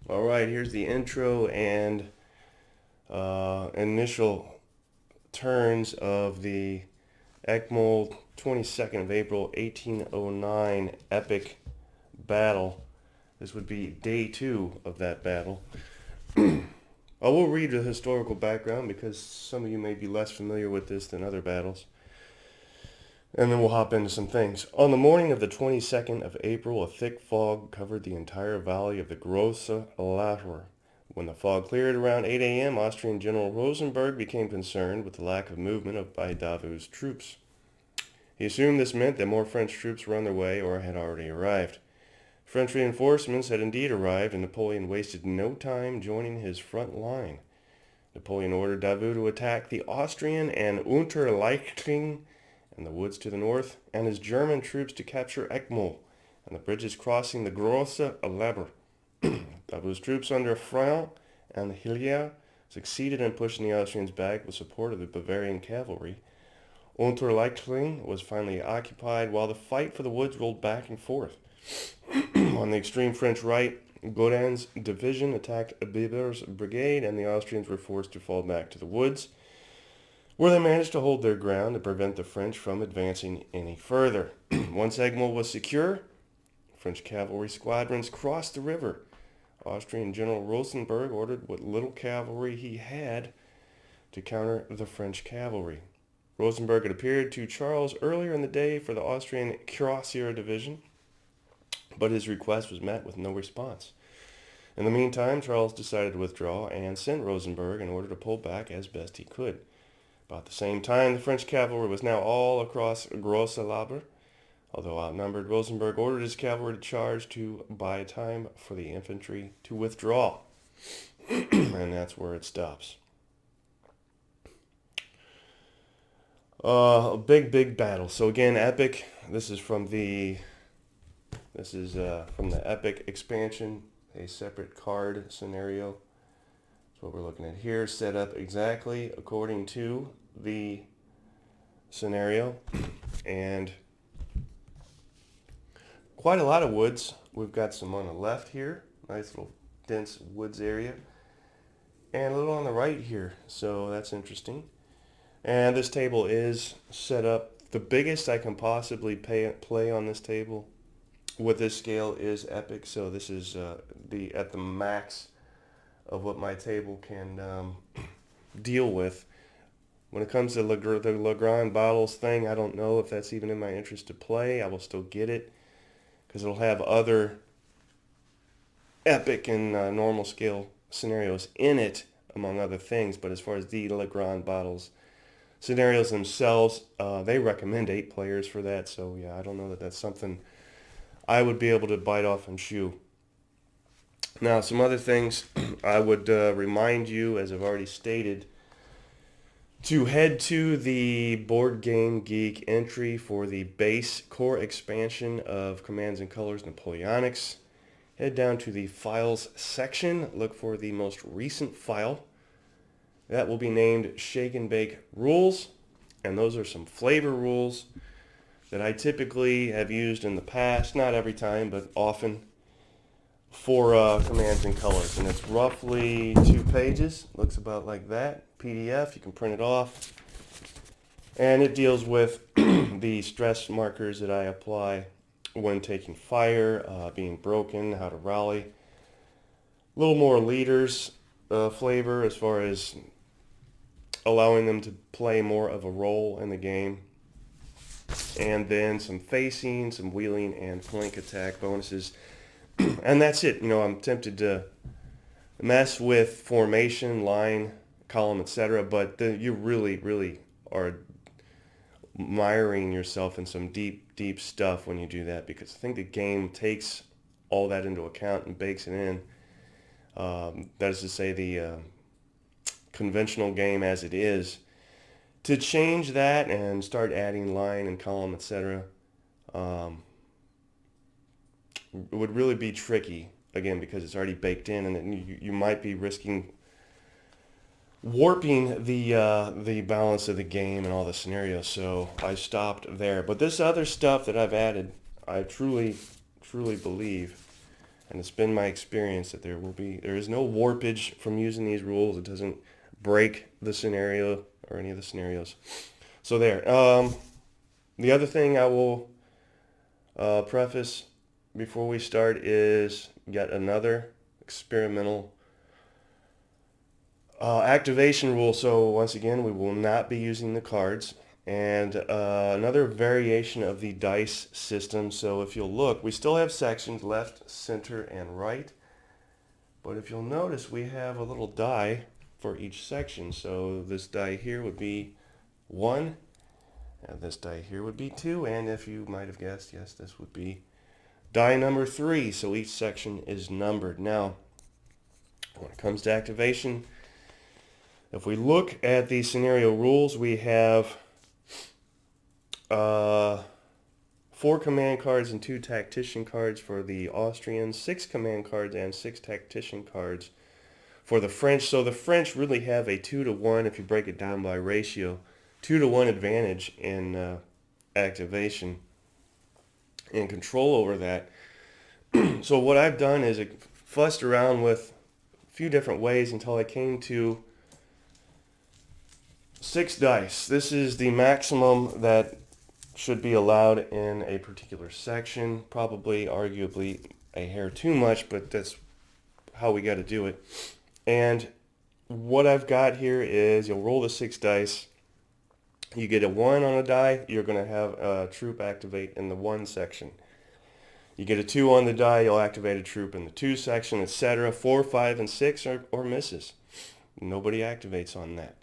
All right, here's the intro and initial turns of the Eckmuhl 22nd of April 1809 epic battle. This would be day 2 of that battle. I will read the historical background because some of you may be less familiar with this than other battles. And then we'll hop into some things. On the morning of the 22nd of April, a thick fog covered the entire valley of the Grosse Lacher. When the fog cleared around 8 a.m., Austrian General Rosenberg became concerned with the lack of movement by Davout's troops. He assumed this meant that more French troops were on their way or had already arrived. French reinforcements had indeed arrived, and Napoleon wasted no time joining his front line. Napoleon ordered Davout to attack the Austrian and Unterleichting and the woods to the north, and his German troops to capture Eckmuhl and the bridges crossing the Grosse Laber. Davout's troops under Friant and Hillier succeeded in pushing the Austrians back with support of the Bavarian cavalry. Unterleichting was finally occupied while the fight for the woods rolled back and forth. On the extreme French right, Godin's division attacked Biber's brigade, and the Austrians were forced to fall back to the woods, where they managed to hold their ground to prevent the French from advancing any further. Once Eckmuhl was secure, French cavalry squadrons crossed the river. Austrian General Rosenberg ordered what little cavalry he had to counter the French cavalry. Rosenberg had appeared to Charles earlier in the day for the Austrian Cuirassier division, but his request was met with no response. In the meantime, Charles decided to withdraw and sent Rosenberg in order to pull back as best he could. About the same time, the French cavalry was now all across Grosse Laber. Although outnumbered, Rosenberg ordered his cavalry to charge to buy time for the infantry to withdraw. And that's where it stops. A big battle. So again, epic. This is from the epic expansion, a separate card scenario. That's what we're looking at here, set up exactly according to the scenario, and quite a lot of woods. We've got some on the left here, nice little dense woods area, and a little on the right here, so that's interesting. And this table is set up, the biggest I can possibly play on this table with this scale is epic, so this is at the max of what my table can deal with. When it comes to the Legrand bottles thing, I don't know if that's even in my interest to play. I will still get it because it'll have other epic and normal scale scenarios in it, among other things. But as far as the Legrand bottles scenarios themselves, they recommend 8 players for that. So yeah, I don't know that that's something I would be able to bite off and chew. Now, some other things I would remind you, as I've already stated, to head to the Board Game Geek entry for the base core expansion of Commands and Colors Napoleonics. Head down to the Files section, look for the most recent file. That will be named Shake and Bake Rules, and those are some flavor rules that I typically have used in the past, not every time, but often, for Commands and Colors. And it's roughly 2 pages, looks about like that. PDF, you can print it off. And it deals with the stress markers that I apply when taking fire, being broken, how to rally. A little more leaders flavor as far as allowing them to play more of a role in the game. And then some facing, some wheeling, and flank attack bonuses. And that's it. You know, I'm tempted to mess with formation, line, column, etc. But you really are miring yourself in some deep stuff when you do that, because I think the game takes all that into account and bakes it in. That is to say, the conventional game as it is. To change that and start adding line and column, etc., would really be tricky, again, because it's already baked in, and you might be risking warping the balance of the game and all the scenarios. So I stopped there. But this other stuff that I've added, I truly believe And it's been my experience that there is no warpage from using these rules. It doesn't break the scenario or any of the scenarios. So there. The other thing I will preface before we start is yet another experimental activation rule. So once again, we will not be using the cards. And another variation of the dice system. So if you'll look, we still have sections left, center, and right. But if you'll notice, we have a little die for each section. So this die here would be 1, and this die here would be 2, and if you might have guessed, yes, this would be die number 3. So each section is numbered. Now, when it comes to activation, if we look at the scenario rules, we have 4 command cards and 2 tactician cards for the Austrians, 6 command cards and 6 tactician cards for the French. So the French really have a 2-to-1, if you break it down by ratio, 2-to-1 advantage in activation and control over that. So what I've done is I fussed around with a few different ways until I came to 6 dice. This is the maximum that should be allowed in a particular section. Probably, arguably, a hair too much, but that's how we got to do it. And what I've got here is you'll roll the 6 dice. You get a 1 on a die, you're going to have a troop activate in the 1 section. You get a 2 on the die, you'll activate a troop in the 2 section, etc. 4, 5, and 6 or misses. Nobody activates on that.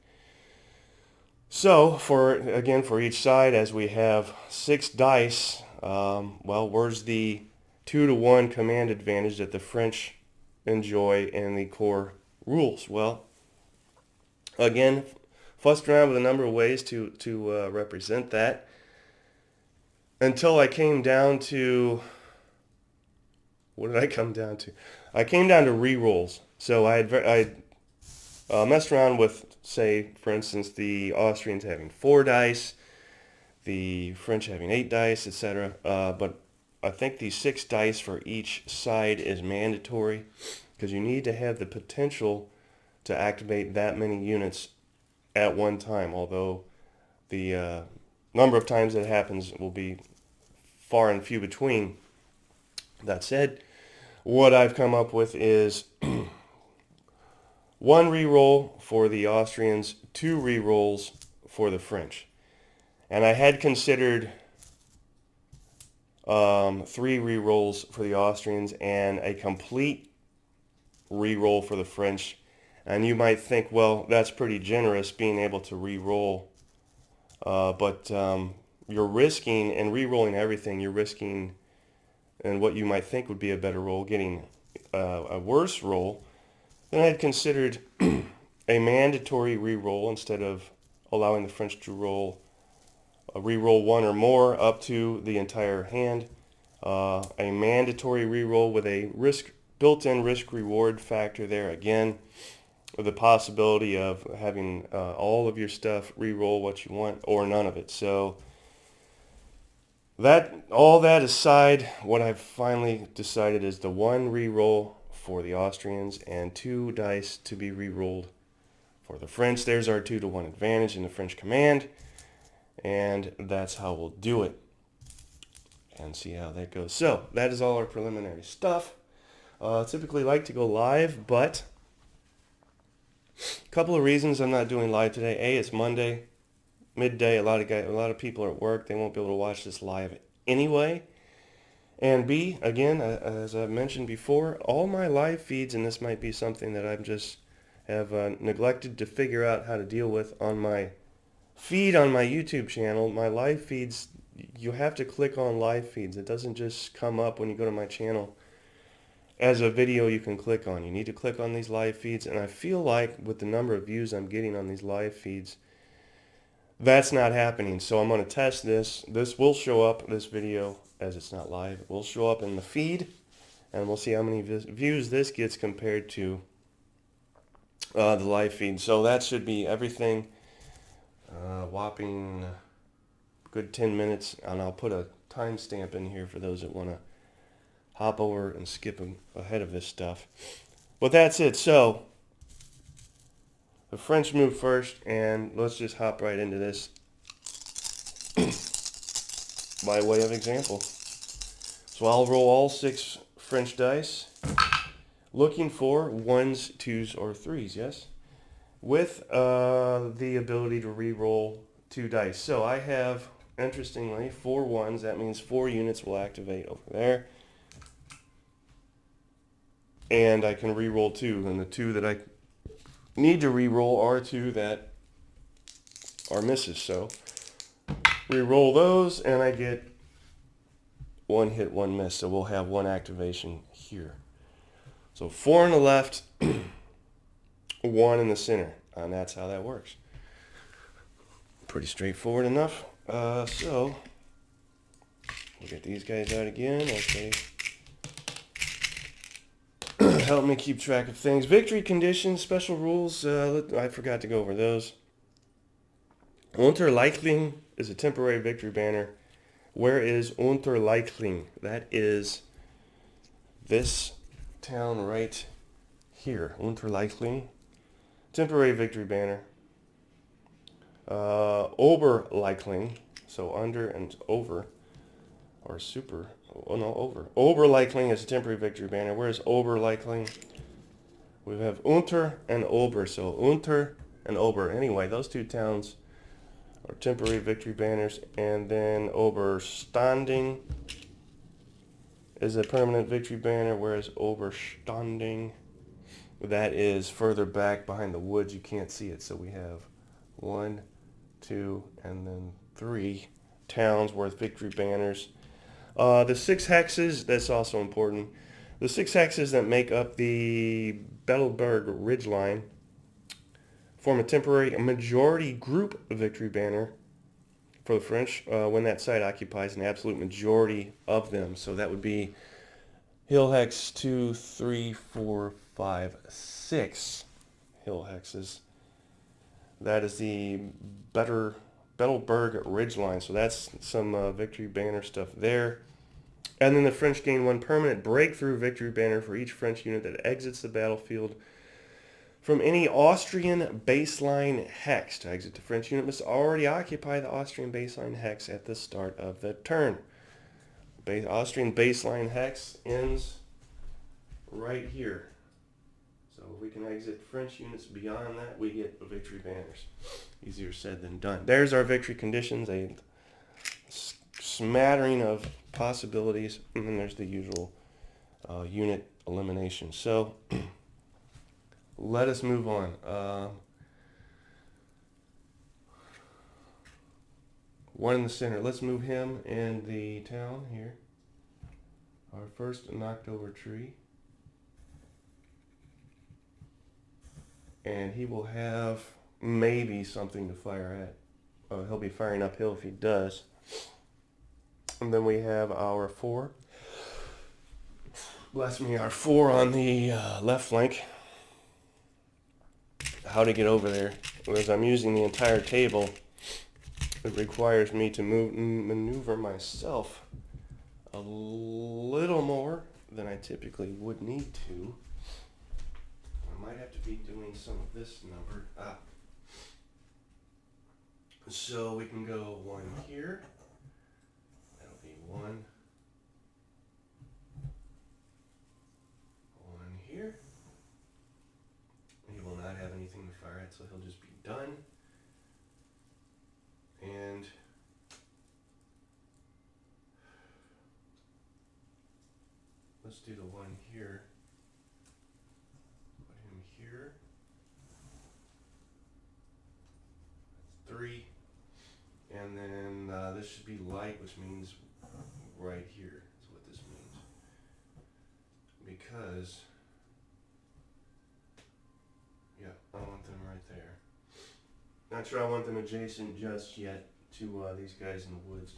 So, for each side, as we have 6 dice, well, where's the 2-to-1 command advantage that the French enjoy in the core rules? Well, again, fussed around with a number of ways to represent that until I came down to, what did I come down to? I came down to re-rolls. So I messed around with, say, for instance, the Austrians having 4 dice, the French having 8 dice, etc. But I think the 6 dice for each side is mandatory because you need to have the potential to activate that many units at one time, although the number of times that happens will be far and few between. That said, what I've come up with is 1 re-roll for the Austrians, 2 re-rolls for the French. And I had considered 3 re-rolls for the Austrians and a complete re-roll for the French. And you might think, well, that's pretty generous being able to re-roll. But you're risking, in re-rolling everything, you're risking, and what you might think would be a better roll, getting a worse roll. Then I had considered a mandatory re-roll instead of allowing the French to re-roll 1 or more up to the entire hand. A mandatory re-roll with a built-in risk-reward factor there again, with the possibility of having all of your stuff re-roll what you want or none of it. So all that aside, what I've finally decided is the 1 re-roll for the Austrians and 2 dice to be re-rolled for the French. There's our 2-to-1 advantage in the French command, and that's how we'll do it and see how that goes. So that is all our preliminary stuff. Typically like to go live, but a couple of reasons I'm not doing live today. A, it's Monday, midday. A lot of people are at work. They won't be able to watch this live anyway. And B, again, as I've mentioned before, all my live feeds, and this might be something that I've just have neglected to figure out how to deal with on my feed on my YouTube channel. My live feeds, you have to click on live feeds. It doesn't just come up when you go to my channel as a video you can click on. You need to click on these live feeds, and I feel like with the number of views I'm getting on these live feeds, that's not happening. So I'm going to test this. This will show up, this video, as it's not live. It will show up in the feed, and we'll see how many views this gets compared to the live feed. So that should be everything. Whopping good 10 minutes, and I'll put a timestamp in here for those that want to hop over and skip ahead of this stuff. But that's it. So the French move first, and let's just hop right into this by way of example. So I'll roll all 6 French dice, looking for 1s, 2s, or 3s, yes? With the ability to re-roll 2 dice. So I have, interestingly, 4 1s. That means 4 units will activate over there. And I can re-roll 2. And the 2 that I need to re-roll are 2 that are misses. So re-roll those, and I get 1 hit, 1 miss. So we'll have 1 activation here. So 4 on the left, 1 in the center. And that's how that works. Pretty straightforward enough. So we'll get these guys out again. Okay. Help me keep track of things. Victory conditions, special rules. I forgot to go over those. Unterleichling is a temporary victory banner. Where is Unterleichling? That is this town right here. Unterleichling. Temporary victory banner. Oberleichling. So under and over. Or super. Oh no, over. Oberleichling is a temporary victory banner. Where's Oberleichling? We have Unter and Ober. So Unter and Ober. Anyway, those 2 towns are temporary victory banners. And then Oberstanding is a permanent victory banner. Whereas Oberstanding, that is further back behind the woods. You can't see it. So we have 1, 2, and then 3 towns worth victory banners. The 6 hexes, that's also important. The 6 hexes that make up the Belleberg ridgeline form a temporary majority group victory banner for the French when that site occupies an absolute majority of them. So that would be hill hex 2, 3, 4, 5, 6 hill hexes. That is the Belleberg ridgeline. So that's some victory banner stuff there. And then the French gain 1 permanent breakthrough victory banner for each French unit that exits the battlefield from any Austrian baseline hex. To exit the French unit must already occupy the Austrian baseline hex at the start of the turn. Austrian baseline hex ends right here. So if we can exit French units beyond that, we get victory banners. Easier said than done. There's our victory conditions, a smattering of possibilities, and then there's the usual unit elimination. So let us move on. 1 in the center. Let's move him in the town here. Our first knocked over tree. And he will have maybe something to fire at. He'll be firing uphill if he does. And then we have our 4. Bless me, our 4 on the left flank. How to get over there? As I'm using the entire table, it requires me to maneuver myself a little more than I typically would need to. I might have to be doing some of this number. So we can go 1 here. That'll be 1. 1 here. He will not have anything to fire at, so he'll just be done. And let's do the 1 here. Put him here. That's 3. And then this should be light, which means right here is what this means. Because, yeah, I want them right there. Not sure I want them adjacent just yet to these guys in the woods.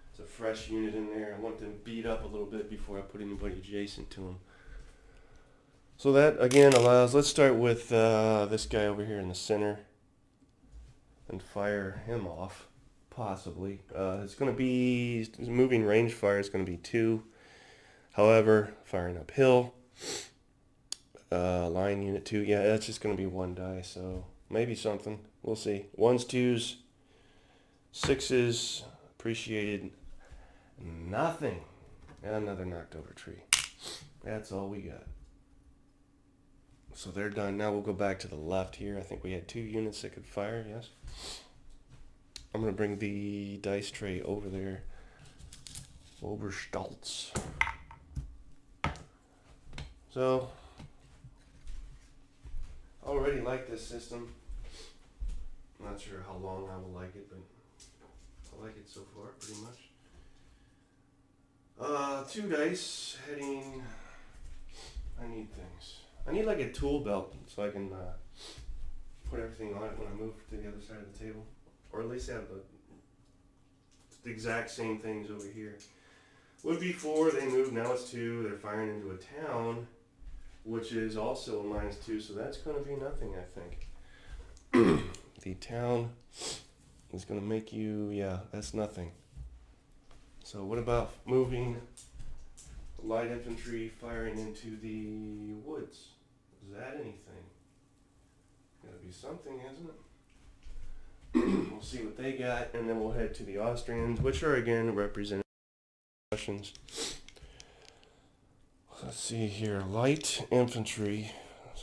It's a fresh unit in there. I want them beat up a little bit before I put anybody adjacent to them. So that, again, allows, let's start with this guy over here in the center and fire him off. Possibly. It's going to be, moving range fire is going to be 2. However, firing uphill, line unit 2, yeah, that's just going to be 1 die, so maybe something. We'll see. 1s, 2s, 6s, appreciated. Nothing. Another knocked over tree. That's all we got. So they're done. Now we'll go back to the left here. I think we had 2 units that could fire, yes. I'm going to bring the dice tray over there. Oberstolz. So, I already like this system. I'm not sure how long I will like it, but I like it so far, pretty much. 2 dice, heading. I need things. I need like a tool belt so I can put everything on it when I move to the other side of the table. Or at least have the exact same things over here. Would be 4, they moved, now it's 2. They're firing into a town, which is also a -2, so that's going to be nothing, I think. The town is going to make you, yeah, that's nothing. So what about moving light infantry firing into the woods? Is that anything? Gotta be something, isn't it? We'll see what they got, and then we'll head to the Austrians, which are again represented Russians. Let's see here. Light infantry,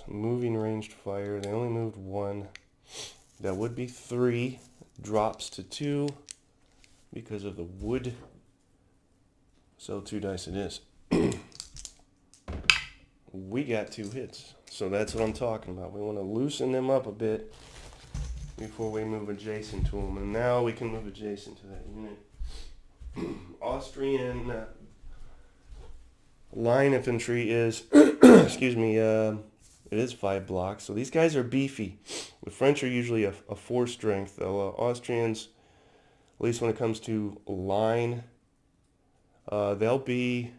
moving ranged fire. They only moved 1. That would be 3. Drops to 2 because of the wood. So 2 dice it is. We got 2 hits. So that's what I'm talking about. We want to loosen them up a bit before we move adjacent to them. And now we can move adjacent to that unit. Austrian line infantry is, excuse me, it is 5 blocks. So these guys are beefy. The French are usually a 4 strength. The Austrians, at least when it comes to line, they'll be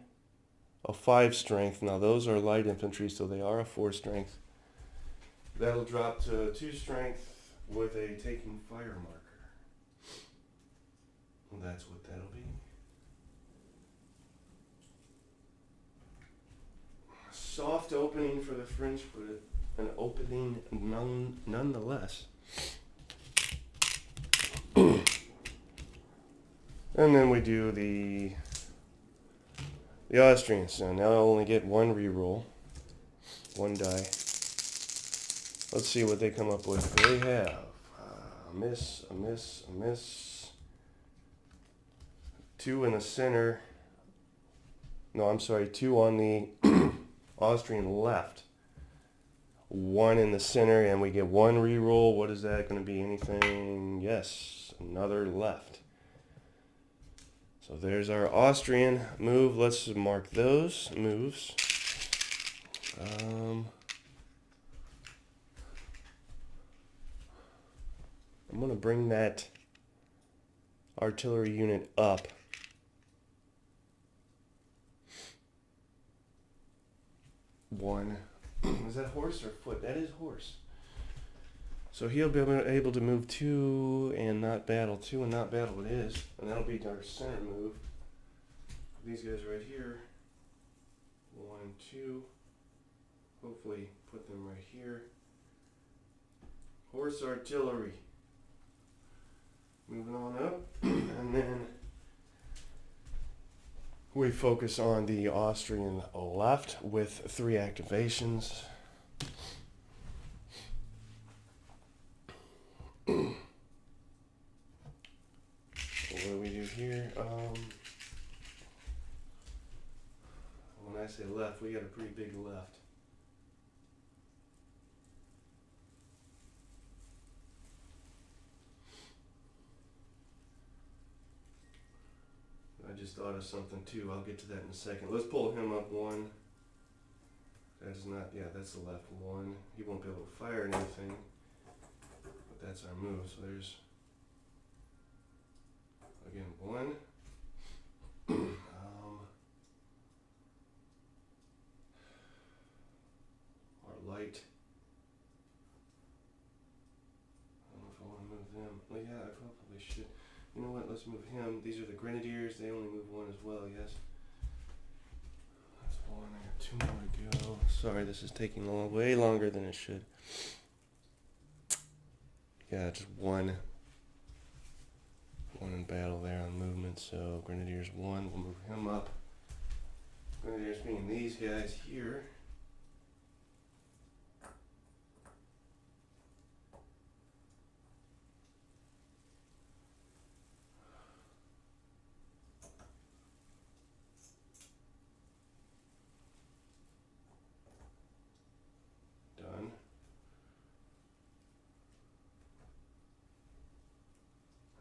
a 5 strength. Now those are light infantry, so they are a 4 strength. That'll drop to 2 strength with a taking fire marker. Well, that's what that'll be. Soft opening for the French, but an opening nonetheless. And then we do the Austrians. So now I'll only get 1 reroll, 1 die. Let's see what they come up with. They have a miss, a miss, a miss. 2 in the center. No, I'm sorry, 2 on the Austrian left. 1 in the center, and we get 1 reroll. What is that going to be? Anything? Yes, another left. So there's our Austrian move. Let's mark those moves. I'm going to bring that artillery unit up. One. Is that horse or foot? That is horse. So he'll be able to move 2 and not battle. 2 and not battle it is. And that'll be our center move. These guys right here. 1, 2. Hopefully put them right here. Horse artillery. Moving on up. And then we focus on the Austrian left with 3 activations. What do we do here? When I say left, we got a pretty big left. I just thought of something too. I'll get to that in a second. Let's pull him up 1. That's not, yeah, that's the left 1. He won't be able to fire anything. But that's our move. So there's, again, 1. Our light. I don't know if I want to move them. Well, yeah, I probably should. You know what? Let's move him. These are the Grenadiers. They only move 1 as well, yes. one. I got two more to go. Sorry, this is taking way longer than it should. Yeah, just one in battle there on movement. So Grenadiers 1, we'll move him up. Grenadiers being these guys here. Done.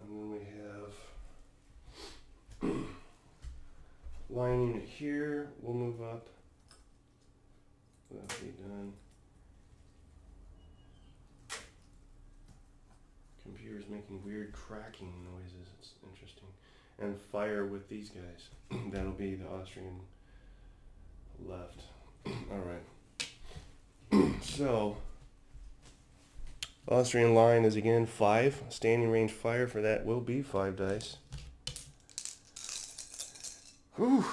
And then we have line unit here. We'll move up. That'll be done. Computer's making weird cracking noises. It's interesting. And fire with these guys. That'll be the Austrian left. Alright. So, Austrian line is again 5. Standing range fire for that will be 5 dice. Whew.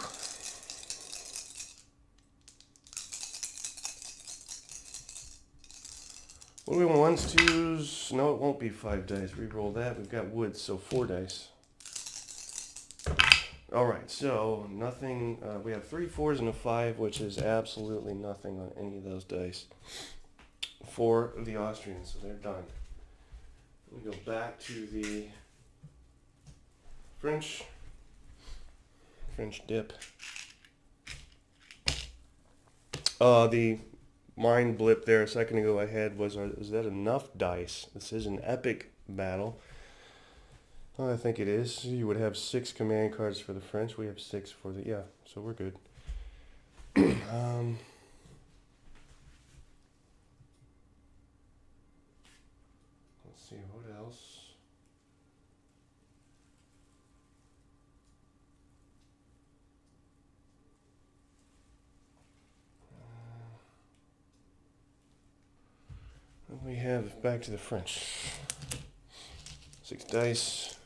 What do we want? Ones, twos? No, it won't be 5 dice. Reroll that. We've got woods, so 4 dice. Alright, so nothing. We have 3 4s and a 5, which is absolutely nothing on any of those dice for the Austrians, so they're done. We go back to the French dip. The mind blip there a second ago I had was that enough dice? This is an epic battle. I think it is. You would have 6 command cards for the French. We have 6 for the, yeah, so we're good. Let's see, what else? We have back to the French. 6 dice.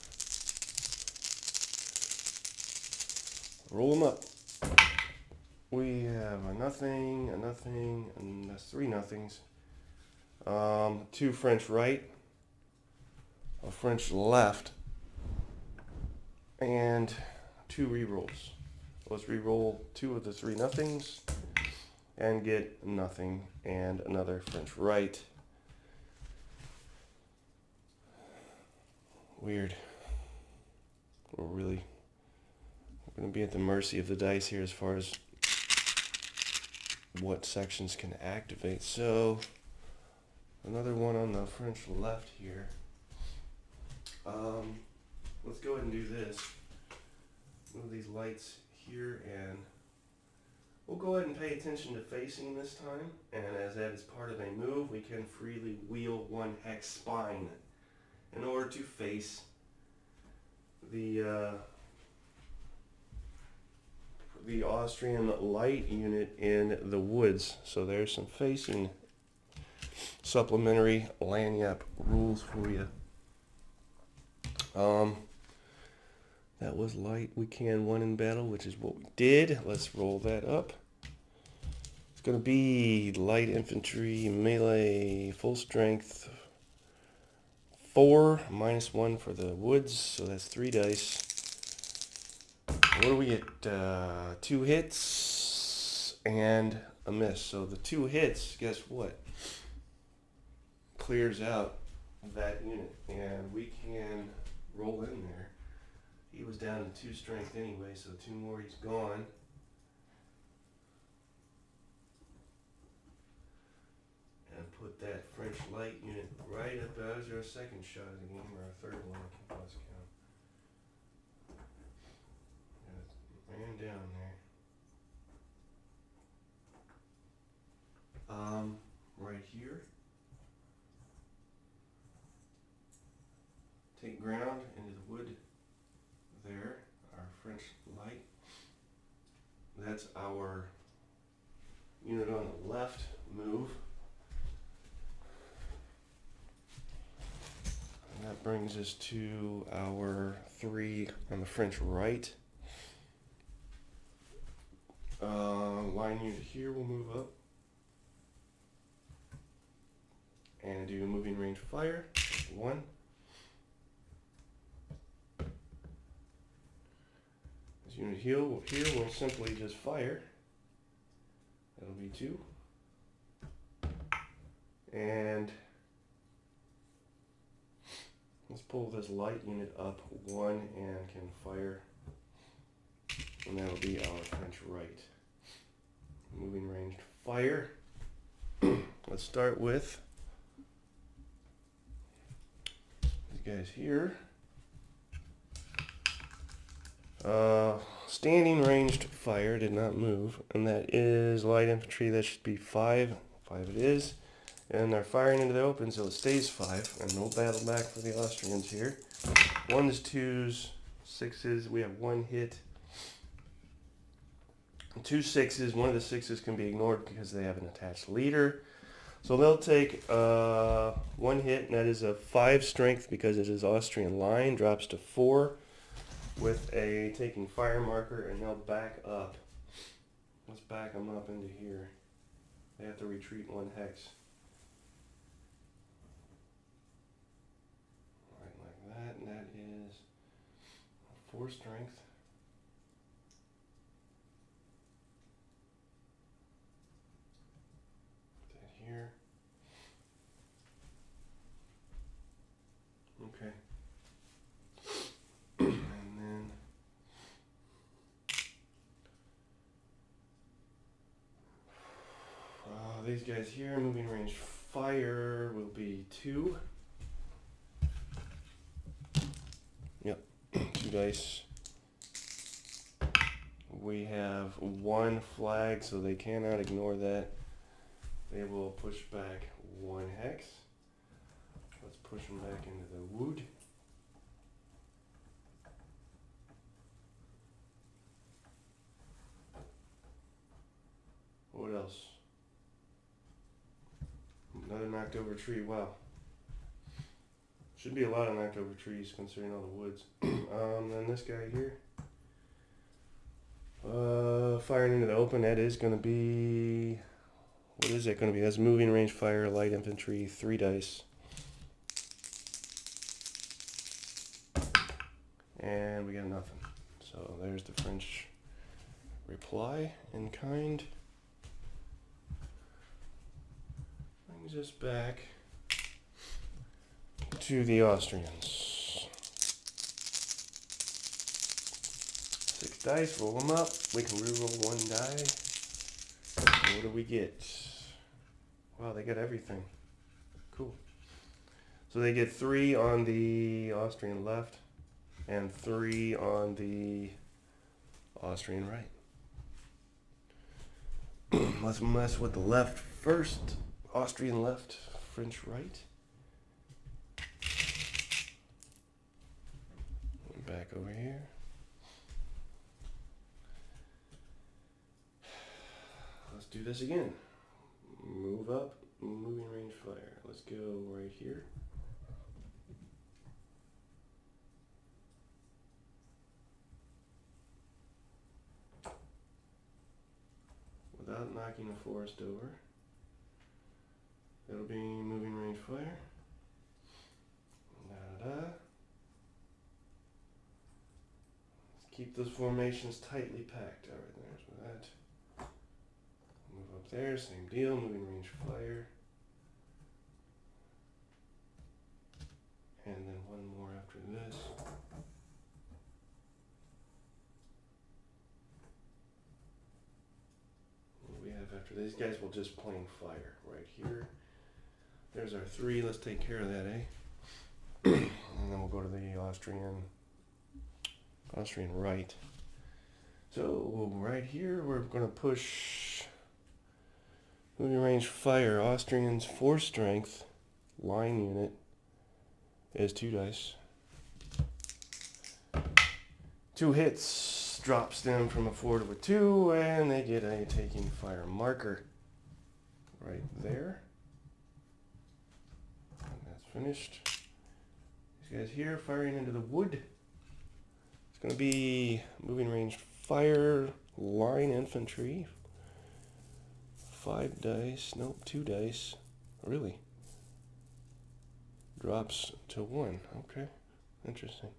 Roll them up. We have a nothing, and that's 3 nothings. 2 French right, a French left, and 2 rerolls. Let's re-roll 2 of the 3 nothings and get nothing and another French right. Weird. We're going to be at the mercy of the dice here as far as what sections can activate. So another one on the French left here. Let's go ahead and do this. Move these lights here, and we'll go ahead and pay attention to facing this time. And as that is part of a move, we can freely wheel 1 hex spine in order to face the Austrian light unit in the woods. So there's some facing supplementary lanyap rules for you. That was light. We can 1 in battle, which is what we did. Let's roll that up. It's going to be light infantry, melee, full strength, 4, -1 for the woods, so that's 3 dice. What do we get? 2 hits and a miss. So the 2 hits, guess what? Clears out that unit, and we can roll in there. He was down to 2 strength anyway, so 2 more, he's gone. And put that French light unit right up. That was our second shot of the game, or our third one, I can't lost count. Ran down there. Right here. Take ground into the wood there, our French light. That's our unit on the left move. And that brings us to our 3 on the French right. line unit here will move up and do moving range fire. 1. This unit here will simply just fire. That'll be 2. And let's pull this light unit up 1 and can fire. And that'll be our French right. Moving ranged fire. Let's start with these guys here. Standing ranged fire did not move, and that is light infantry. That should be 5. 5 it is. And they're firing into the open, so it stays 5. And no battle back for the Austrians here. 1s, 2s, 6s. We have 1 hit. 2 6s. One of the 6s can be ignored because they have an attached leader. So they'll take 1 hit, and that is a 5 strength because it is Austrian line. Drops to 4 with a taking fire marker, and they'll back up. Let's back them up into here. They have to retreat 1 hex. Right like that, and that is 4 strength. Put that here. Okay. And then these guys here, moving range fire will be 2. Yep, 2 dice. We have 1 flag, so they cannot ignore that. They will push back 1 hex. Let's push them back into the wood. What else? Another knocked over tree. Wow. Should be a lot of knocked over trees considering all the woods. Then this guy here. Firing into the open. That is going to be... What is that going to be? That's moving range fire, light infantry, 3 dice. And we got nothing. So there's the French reply in kind. Brings us back to the Austrians. 6 dice, roll them up. We can reroll 1 die. What do we get? Wow, they got everything. Cool. So they get 3 on the Austrian left and 3 on the Austrian right. Let's mess with the left first. Austrian left, French right. Back over here. Let's do this again. Move up, moving range fire. Let's go right here. Without knocking the forest over. That'll be moving range fire. Da-da-da. Let's keep those formations tightly packed. Alright, there's that. Move up there, same deal, moving range fire. And then 1 more after this. What do we have after these guys? Will just plain fire right here. There's our 3. Let's take care of that, eh? And then we'll go to the Austrian right. So right here, we're going to push moving range fire. Austrians 4 strength. Line unit is 2 dice. 2 hits drops them from a 4 to a 2, and they get a taking fire marker right there. Finished. These guys here firing into the wood. It's going to be moving range fire, line infantry, 5 dice. Nope, 2 dice. Really? Drops to 1. Okay, interesting.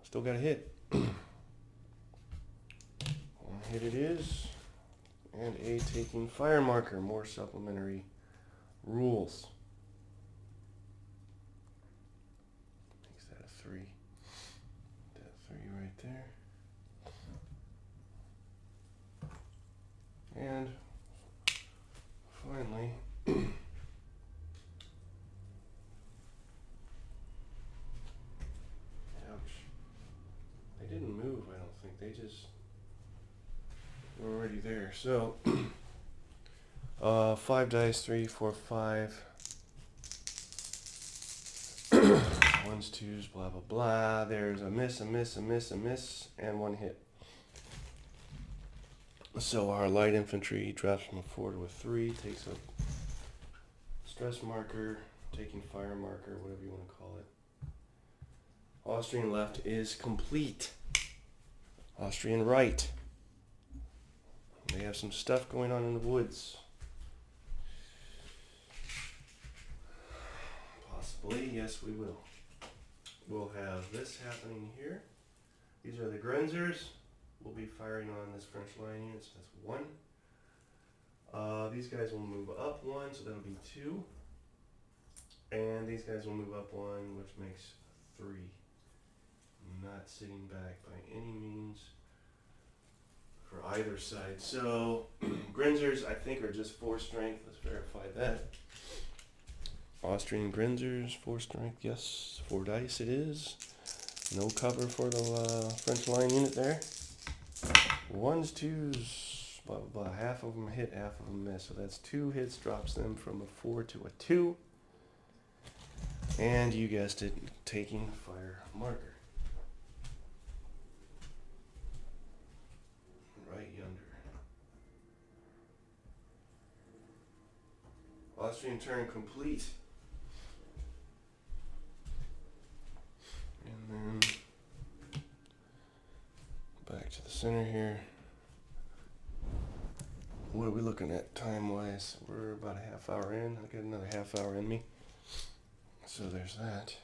Still got a hit. 1 hit it is. And a taking fire marker. More supplementary rules. Makes that a 3. That 3 right there. And finally, ouch. They didn't move, I don't think. They just were already there. So, 5 dice, 3, 4, 5. Ones, twos, blah, blah, blah. There's a miss, a miss, a miss, a miss, and 1 hit. So our light infantry drops from a 4 to a 3, takes a stress marker, taking fire marker, whatever you want to call it. Austrian left is complete. Austrian right. They have some stuff going on in the woods. Possibly, yes we will. We'll have this happening here. These are the Grenzers. We'll be firing on this French line unit, so that's 1. These guys will move up 1, so that'll be 2. And these guys will move up 1, which makes 3. Not sitting back by any means for either side. So, Grenzers, I think, are just 4 strength. Let's verify that. Austrian Grenzers, 4 strength, yes. 4 dice it is. No cover for the French line unit there. 1s, 2s, blah, blah, blah. Half of them hit, half of them miss. So that's 2 hits, drops them from a 4 to a 2. And you guessed it, taking fire marker. Right yonder. Austrian turn complete. And then back to the center here. What are we looking at time-wise? We're about a half hour in. I got another half hour in me. So there's that.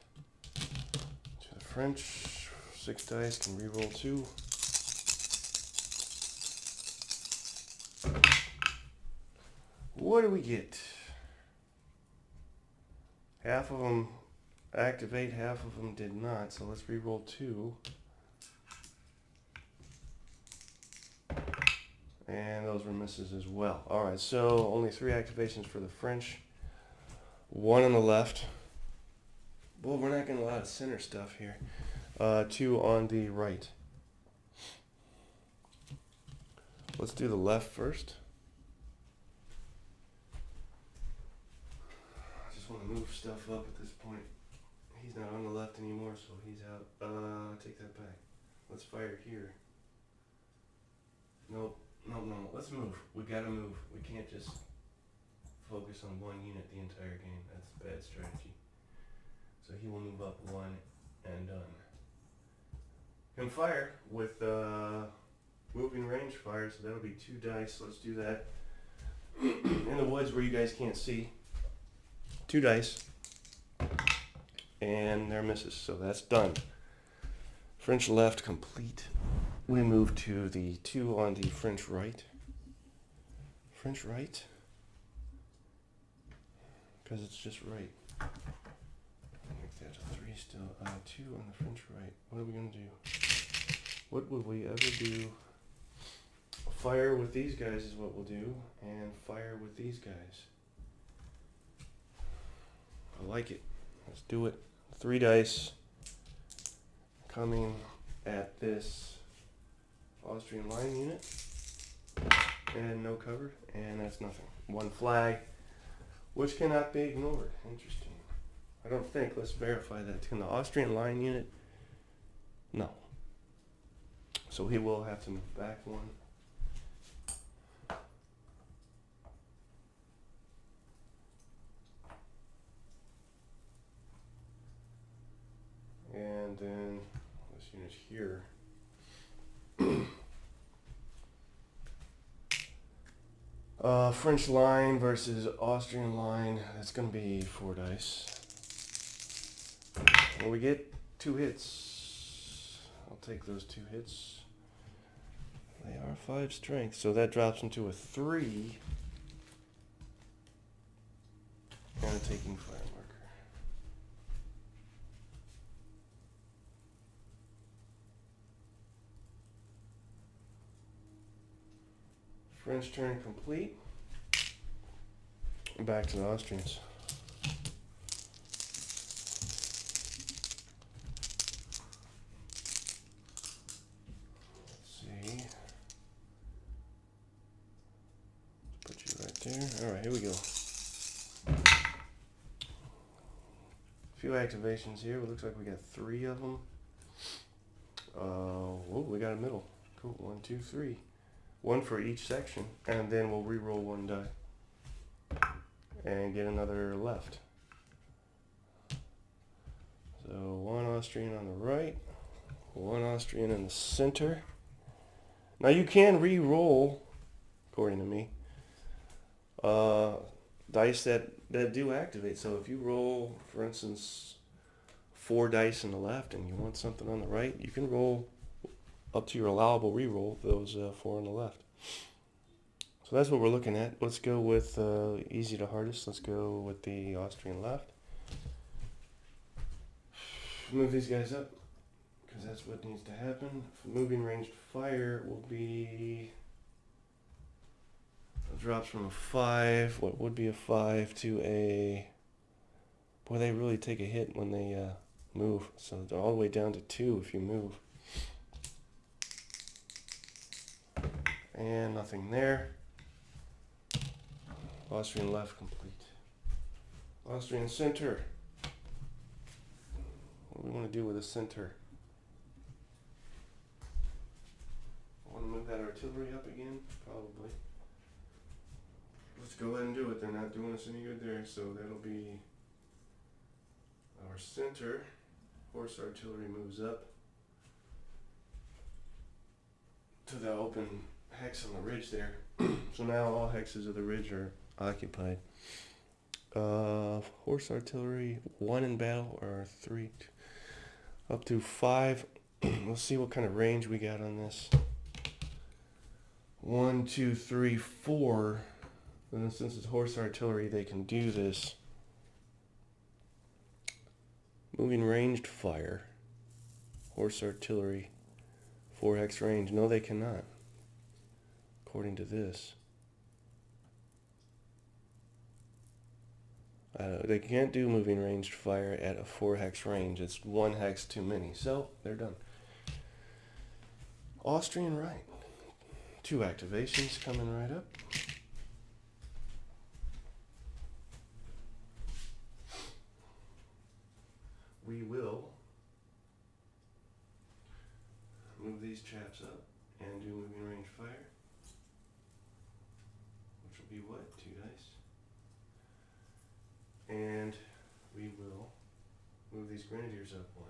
To the French, 6 dice, can reroll 2. What do we get? Half of them activate, half of them did not, so let's reroll 2. And those were misses as well. Alright, so only 3 activations for the French. 1 on the left. Well, we're not getting a lot of center stuff here. 2 on the right. Let's do the left first. I just want to move stuff up at this point. He's not on the left anymore, so he's out. Take that back. Let's fire here. Nope. No, let's move. We gotta move. We can't just focus on one unit the entire game. That's a bad strategy. So he will move up 1 and done. Can fire with moving range fire, so that'll be 2 dice. Let's do that. In the woods where you guys can't see. 2 dice. And there misses, so that's done. French left complete. We move to the 2 on the French right. French right? Because it's just right. Make that a 3 still. 2 on the French right. What are we going to do? What would we ever do? Fire with these guys is what we'll do. And fire with these guys. I like it. Let's do it. 3 dice. Coming at this Austrian line unit, and no cover, and that's nothing. 1 flag, which cannot be ignored. Interesting. I don't think. Let's verify that. Can the Austrian line unit? No. So he will have to move back 1. And then this unit here. French line versus Austrian line. That's going to be 4 dice. Well, we get 2 hits. I'll take those 2 hits. They are 5 strength, so that drops into a 3. And a taking fire marker. French turn complete. Back to the Austrians. Let's see. Put you right there. Alright, here we go. Few activations here. It looks like we got 3 of them. Whoa, we got a middle. Cool. 1, 2, 3. 1 for each section, and then we'll re-roll 1 die and get another left. So 1 Austrian on the right, 1 Austrian in the center. Now you can re-roll, according to me, dice that do activate. So if you roll, for instance, 4 dice on the left and you want something on the right, you can roll up to your allowable re-roll those 4 on the left. So that's what we're looking at. Let's go with easy to hardest. Let's go with the Austrian left. Move these guys up because that's what needs to happen. Moving ranged fire will be drops from a 5, what would be a 5, to a... Boy, they really take a hit when they move. So they're all the way down to 2 if you move. And nothing there. Austrian left complete. Austrian center. What do we want to do with the center? Want to move that artillery up again? Probably. Let's go ahead and do it. They're not doing us any good there, so that'll be our center. Horse artillery moves up to the open hex on the ridge there. So now all hexes of the ridge are occupied. Horse artillery, 1 in battle, or 3, up to 5. Let's see what kind of range we got on this. 1, 2, 3, 4. And since it's horse artillery, they can do this. Moving ranged fire. Horse artillery. 4 hex range. No, they cannot. According to this. They can't do moving ranged fire at a 4 hex range. It's 1 hex too many. So, they're done. Austrian right. 2 activations coming right up. We will move these chaps up and do moving range fire, which will be what? 2 dice. And we will move these grenadiers up 1.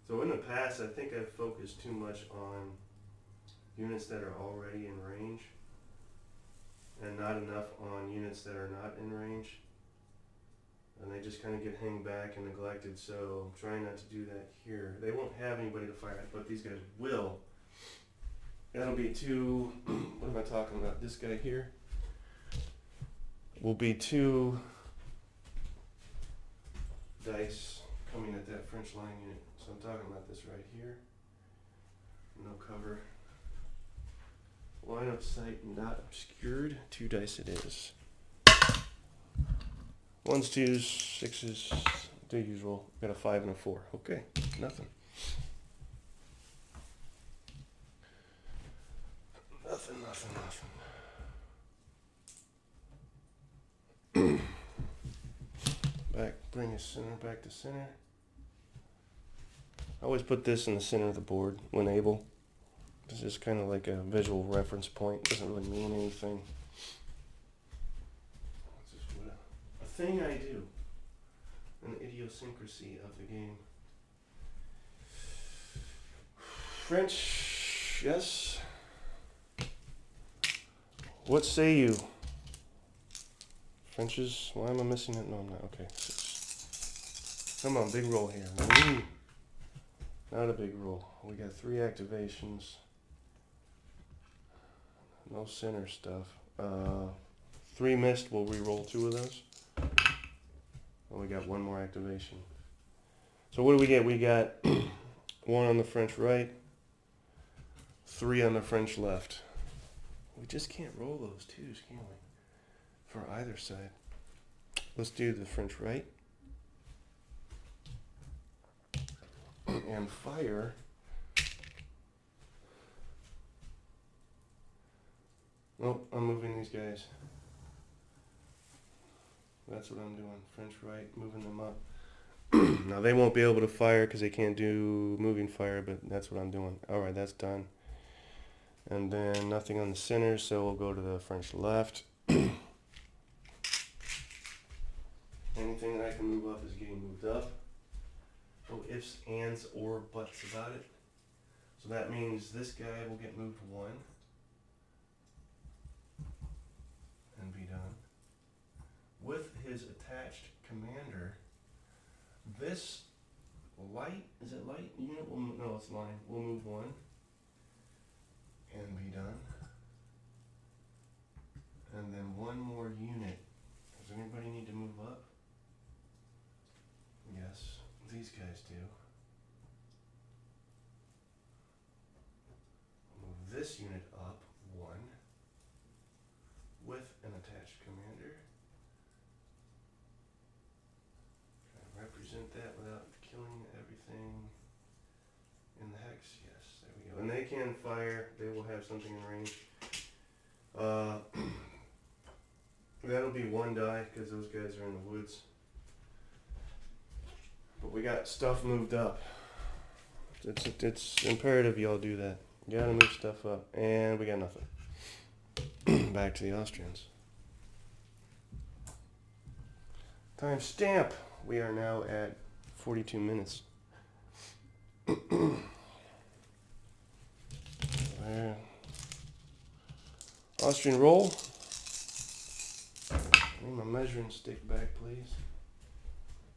So in the past, I think I've focused too much on units that are already in range and not enough on units that are not in range. And they just kind of get hung back and neglected, so I'm trying not to do that here. They won't have anybody to fire at, but these guys will. That'll be 2, what am I talking about? This guy here will be 2 dice coming at that French line unit. So I'm talking about this right here. No cover. Line of sight not obscured. 2 dice it is. 1s, 2s, 6s, the usual. Got a 5 and a 4. Okay, nothing. Nothing. Back, bring his center back to center. I always put this in the center of the board when able. This is kind of like a visual reference point. Doesn't really mean anything. Thing I do, an idiosyncrasy of the game. French, yes. What say you? Frenches? Why am I missing it? No, I'm not. Okay. 6. Come on, big roll here. Ooh. Not a big roll. We got 3 activations. No center stuff. 3 missed. We'll re-roll 2 of those. Oh, we got 1 more activation. So what do we get? We got 1 on the French right, 3 on the French left. We just can't roll those 2s, can we? For either side. Let's do the French right. And fire. Nope, I'm moving these guys. That's what I'm doing. French right, moving them up. Now they won't be able to fire because they can't do moving fire, but that's what I'm doing. Alright, that's done. And then nothing on the center, so we'll go to the French left. Anything that I can move up is getting moved up. No ifs, ands, or buts about it. So that means this guy will get moved 1 and be done. With his attached commander, this light, is it light unit? No, it's line. We'll move 1 and be done. And then 1 more unit. Does anybody need to move up? Yes, these guys do. Move this unit up 1 with an attached commander. Try to represent that without killing everything in the hex. Yes, there we go. And they can fire. They will have something in range. That'll be 1 die because those guys are in the woods. But we got stuff moved up. It's imperative y'all do that. You gotta move stuff up. And we got nothing. Back to the Austrians. Time stamp. We are now at 42 minutes. There. Austrian roll. Need my measuring stick back, please.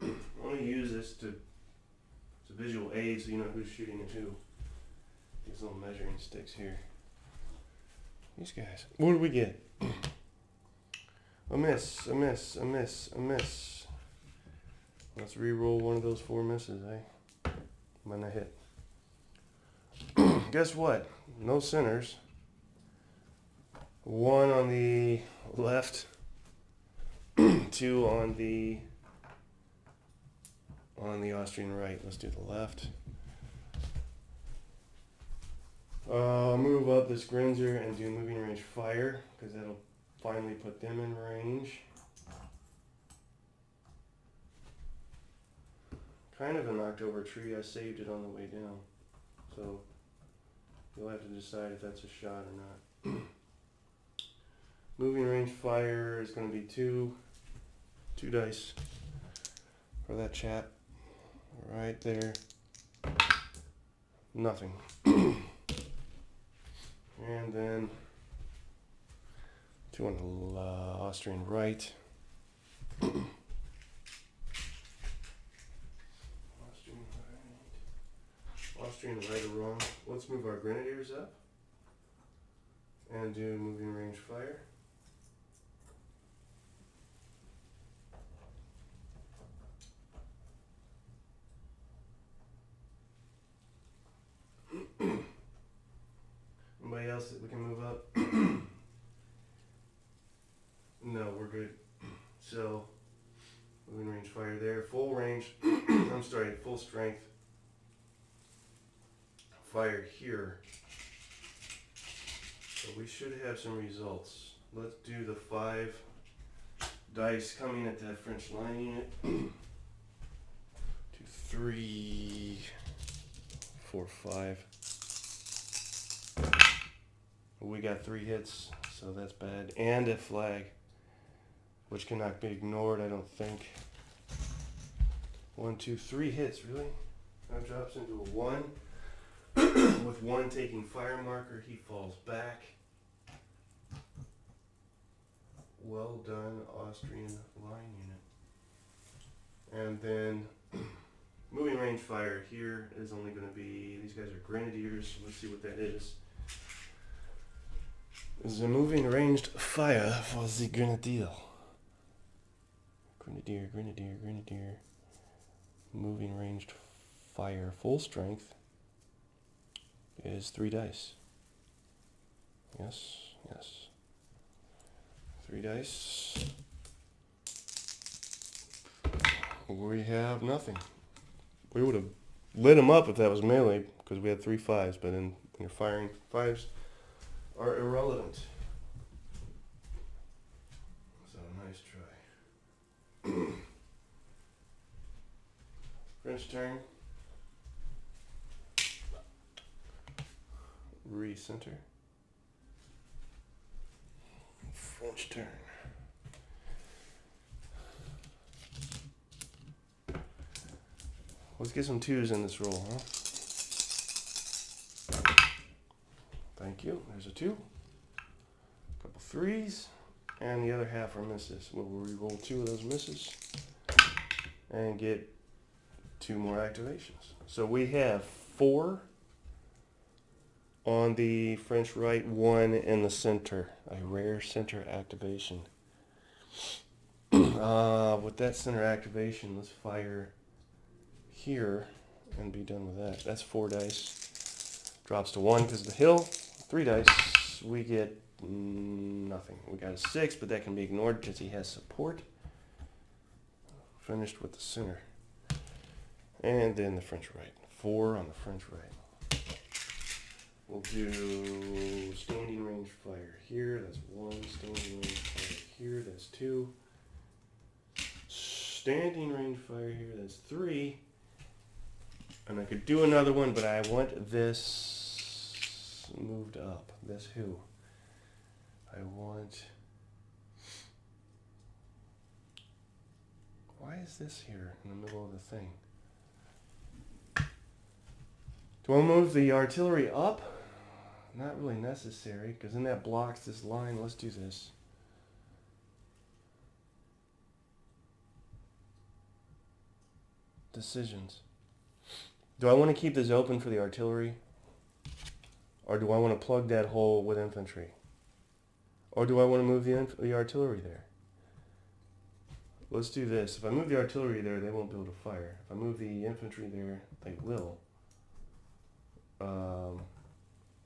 I want to use this to visual aid so you know who's shooting at who. These little measuring sticks here. These guys. What do we get? A miss, a miss, a miss, a miss. Let's re-roll 1 of those 4 misses, eh? Might not hit. Guess what? No centers. 1 on the left. 2 on the Austrian right. Let's do the left. Move up this Grinzer and do moving range fire because that'll finally put them in range. Kind of a knocked over tree. I saved it on the way down, so you'll have to decide if that's a shot or not. Moving range fire is going to be 2 dice for that chap. Right there. Nothing. And then 2 on the Austrian right. Austrian right or wrong. Let's move our grenadiers up and do moving range fire. Anybody else that we can move up? No, we're good. So, moving range fire there. Full range, I'm sorry, full strength fire here. So we should have some results. Let's do the 5 dice coming at that French line unit. 2, 3, 4, 5. We got 3 hits, so that's bad. And a flag, which cannot be ignored, I don't think. 1, 2, 3 hits, really? That drops into a 1. With 1 taking fire marker, he falls back. well done Austrian line unit. And then moving range fire here is only going to be, these guys are grenadiers. Let's see what that is. The moving ranged fire for the grenadier. Grenadier, grenadier, grenadier. Moving ranged fire. Full strength is 3 dice. Yes, yes. 3 dice. We have nothing. We would have lit him up if that was melee, because we had 3 5s, but when you're firing 5s are irrelevant. So nice try. French turn. Recenter. French turn. Let's get some 2s in this roll, huh? Thank you. There's a 2. A couple 3s. And the other half are misses. We'll re-roll 2 of those misses. And get 2 more activations. So we have 4 on the French right, 1 in the center. A rare center activation. With that center activation, let's fire here and be done with that. That's 4 dice. Drops to 1 because of the hill. 3 dice. We get nothing. We got a 6, but that can be ignored because he has support. Finished with the center. And then the French right. 4 on the French right. We'll do standing range fire here. That's 1. Standing range fire here. That's 2. Standing range fire here. That's 3. And I could do another one, but I want this moved up. This who? I want... Why is this here in the middle of the thing? Do I move the artillery up? Not really necessary, because then that blocks this line. Let's do this. Decisions. Do I want to keep this open for the artillery? Or do I want to plug that hole with infantry? Or do I want to move the artillery there? Let's do this. If I move the artillery there, they won't be able to fire. If I move the infantry there, they will.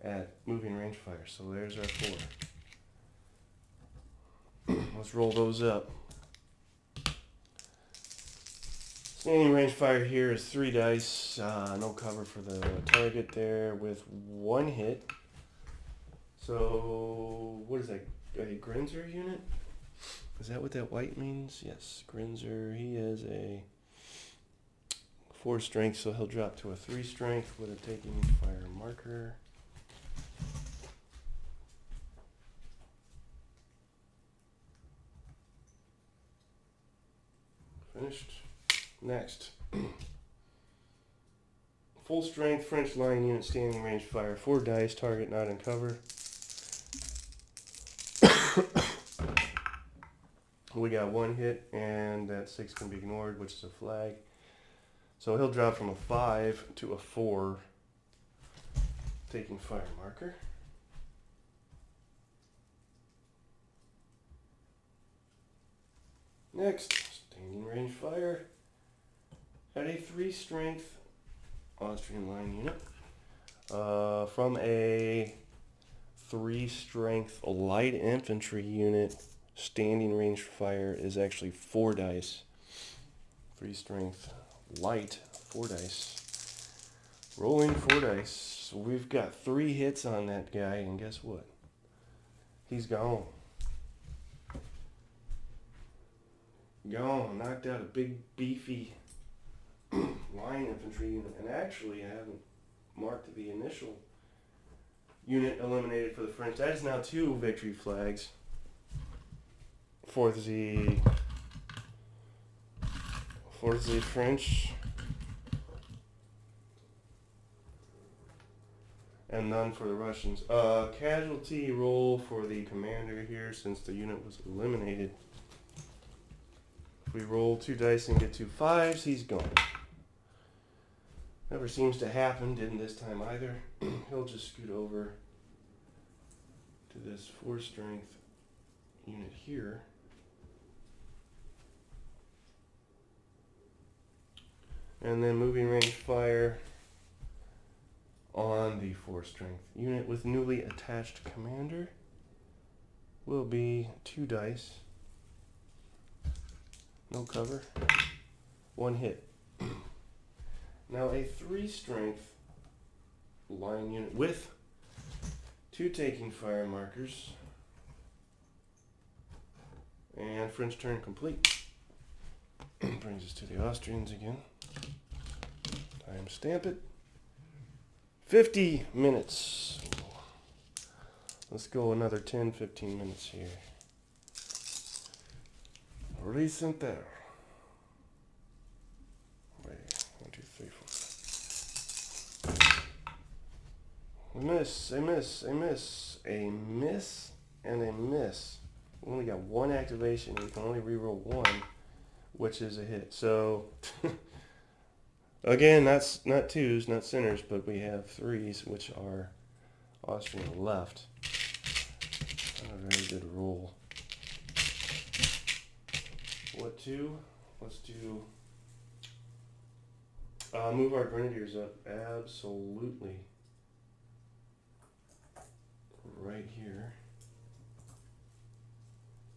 At moving range fire. So there's our 4. Let's roll those up. Standing range fire here is 3 dice. No cover for the target there with 1 hit. So what is that? A Grinzer unit? Is that what that white means? Yes, Grinzer. He is a 4 strength, so he'll drop to a 3 strength with a taking fire marker. Finished. Next. Full strength French line unit standing range fire. 4 dice, target not in cover. We got 1 hit, and that 6 can be ignored, which is a flag. So he'll drop from a 5 to a 4, taking fire marker. Next, standing range fire. At a 3 strength Austrian line unit. From a 3 strength light infantry unit, standing range fire is actually 4 dice. 3 strength light, 4 dice. Rolling 4 dice. So we've got 3 hits on that guy, and guess what? He's gone. Gone. Knocked out a big, beefy line infantry unit. And actually, I haven't marked the initial unit eliminated for the French. That is now 2 victory flags for the French. and none for the Russians. Casualty roll for the commander here since the unit was eliminated. If we roll 2 dice and get 2 5s, he's gone. Never seems to happen, didn't this time either. He'll just scoot over to this 4 strength unit here. And then moving range fire on the 4 strength unit with newly attached commander will be 2 dice. No cover. 1 hit. Now a 3 strength line unit with 2 taking fire markers. And French turn complete. Brings us to the Austrians again. Time stamp it. 50 minutes. Let's go another 10-15 minutes here. Recent there. Wait, 1, 2, 3, 4. A miss, a miss, a miss, a miss, and a miss. We only got 1 activation. We can only reroll 1, which is a hit. So, again, that's not 2s, not centers, but we have 3s, which are Austrian left. Not a very good roll. What 2? Let's do move our grenadiers up. Absolutely. Right here.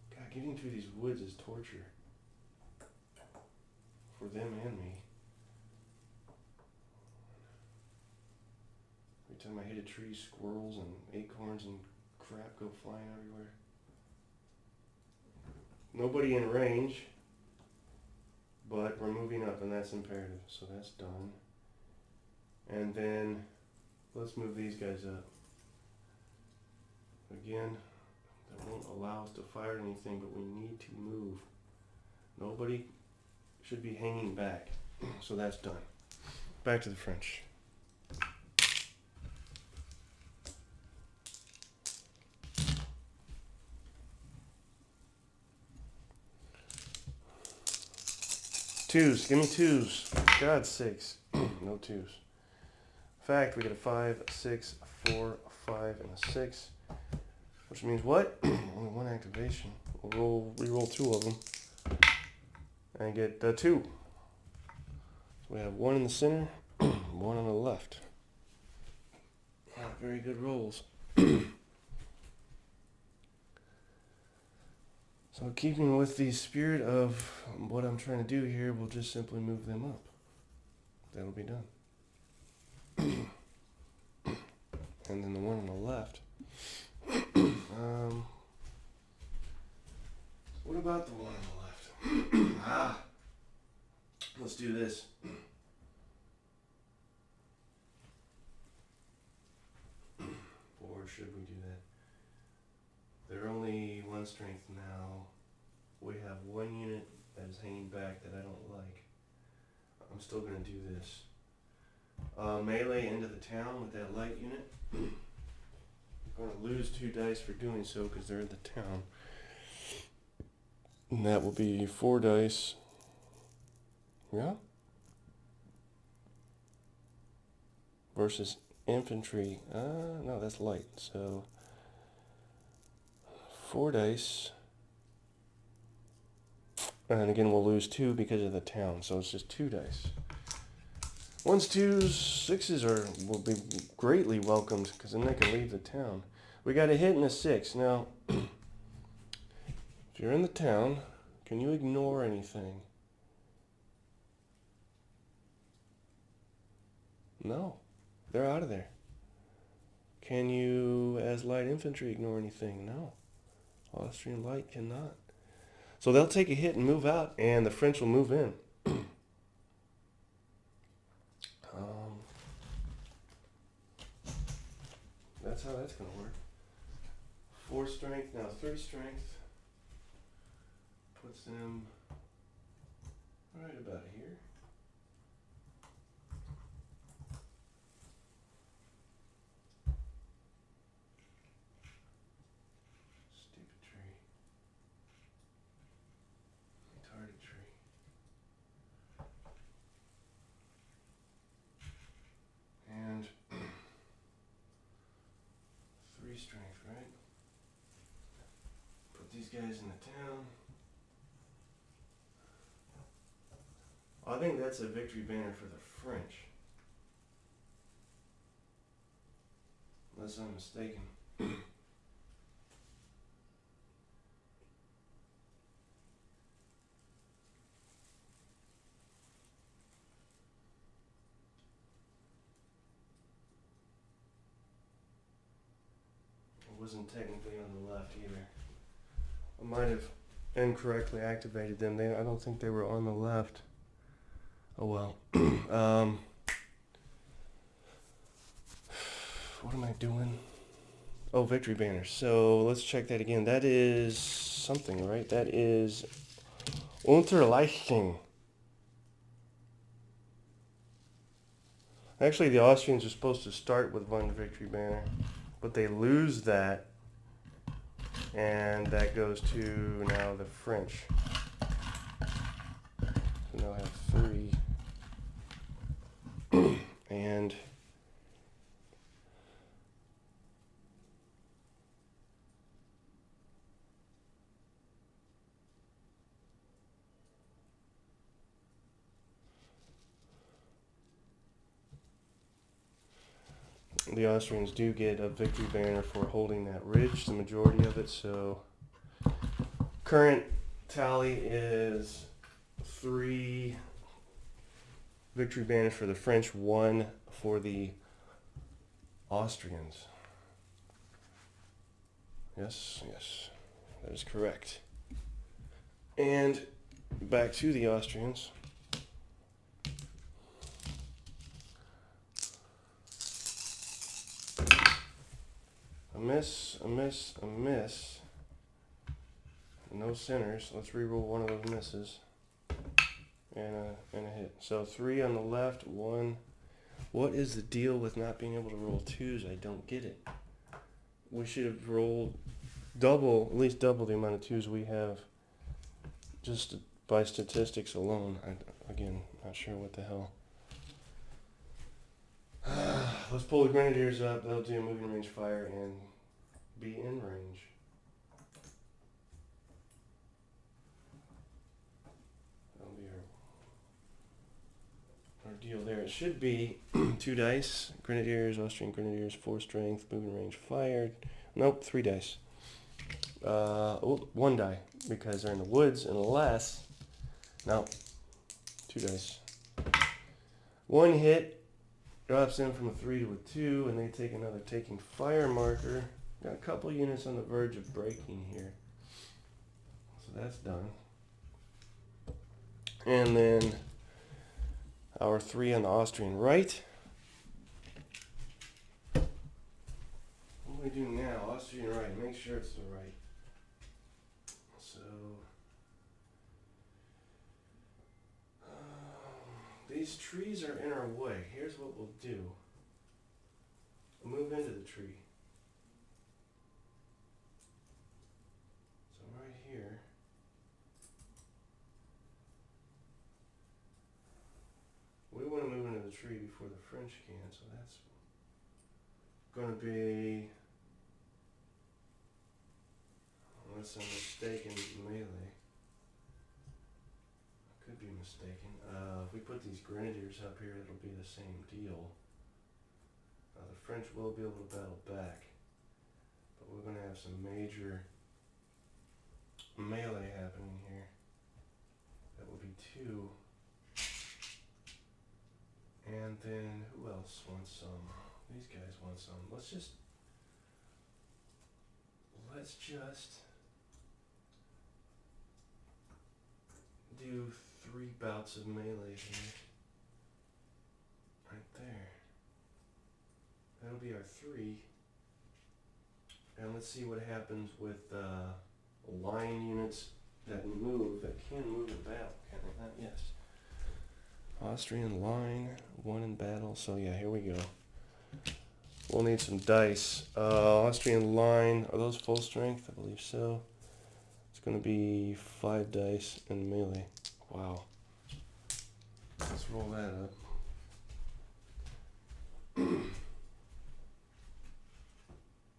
God, getting through these woods is torture. For them and me. Every time I hit a tree, squirrels and acorns and crap go flying everywhere. Nobody in range, but we're moving up, and that's imperative, so that's done. And then let's move these guys up. Again, that won't allow us to fire anything, but we need to move. Nobody should be hanging back, so that's done. Back to the French. Twos, give me 2s. God's sakes. No 2s. In fact, we get a 5, 6, 4, 5, and a 6. Which means what? Only 1 activation. We'll re-roll 2 of them. And get 2. So we have 1 in the center, 1 on the left. Not very good rolls. So keeping with the spirit of what I'm trying to do here, we'll just simply move them up. That'll be done. And then the 1 on the left. What about the 1 on the left? Let's do this. Or should we do that? They're only 1 strength now. We have 1 unit that is hanging back that I don't like. I'm still going to do this. Melee into the town with that light unit. I'm going to lose 2 dice for doing so because they're in the town. And that will be 4 dice. Yeah? Versus infantry. No, that's light. So 4 dice. And again, we'll lose 2 because of the town. So it's just 2 dice. 1s, 2s, 6s will be greatly welcomed because then they can leave the town. We got a hit and a 6. Now, if you're in the town, can you ignore anything? No. They're out of there. Can you, as light infantry, ignore anything? No. Austrian light cannot. So they'll take a hit and move out, and the French will move in. That's how that's going to work. 4 strength, now 3 strength. Puts them right about here. guys in the town. I think that's a victory banner for the French. Unless I'm mistaken. It wasn't technically on the left either. I might have incorrectly activated them. I don't think they were on the left. Oh well. What am I doing? Oh, victory banners. So let's check that again. That is something, right? That is Unterleichung. Actually, the Austrians are supposed to start with one victory banner, but they lose that, and that goes to now the French. So now I have 3. And the Austrians do get a victory banner for holding that ridge, the majority of it. So current tally is 3 victory banners for the French, 1 for the Austrians. Yes, that is correct. And back to the Austrians. A miss. No centers. Let's reroll one of those misses. And a hit. So 3 on the left, 1. What is the deal with not being able to roll 2s? I don't get it. We should have rolled at least double the amount of 2s we have just by statistics alone. Again, not sure what the hell. Let's pull the Grenadiers up. They'll do a moving range fire and be in range. That'll be our deal there. It should be 2 dice. Grenadiers, Austrian Grenadiers, 4 strength, moving range fired. Nope, 3 dice. 1 die because they're in the woods, unless. No, 2 dice. 1 hit. Drops them from a 3 to a 2, and they take another taking fire marker. Got a couple units on the verge of breaking here. So that's done. And then our 3 on the Austrian right. What do we do now? Austrian right. Make sure it's the right. So these trees are in our way. Here's what we'll do. We'll move into the tree. So right here. We want to move into the tree before the French can, so that's going to be, unless I'm mistaken, melee. Could be mistaken. If we put these Grenadiers up here, it'll be the same deal. The French will be able to battle back, but we're going to have some major melee happening here. That will be 2. And then, who else wants some? These guys want some. Let's just do 3 bouts of melee here. Right there. That'll be our 3. And let's see what happens with line units that can move in battle. Can they not? Yes. Austrian line, 1 in battle. So yeah, here we go. We'll need some dice. Austrian line, are those full strength? I believe so. It's going to be 5 dice and melee. Wow. Let's roll that up.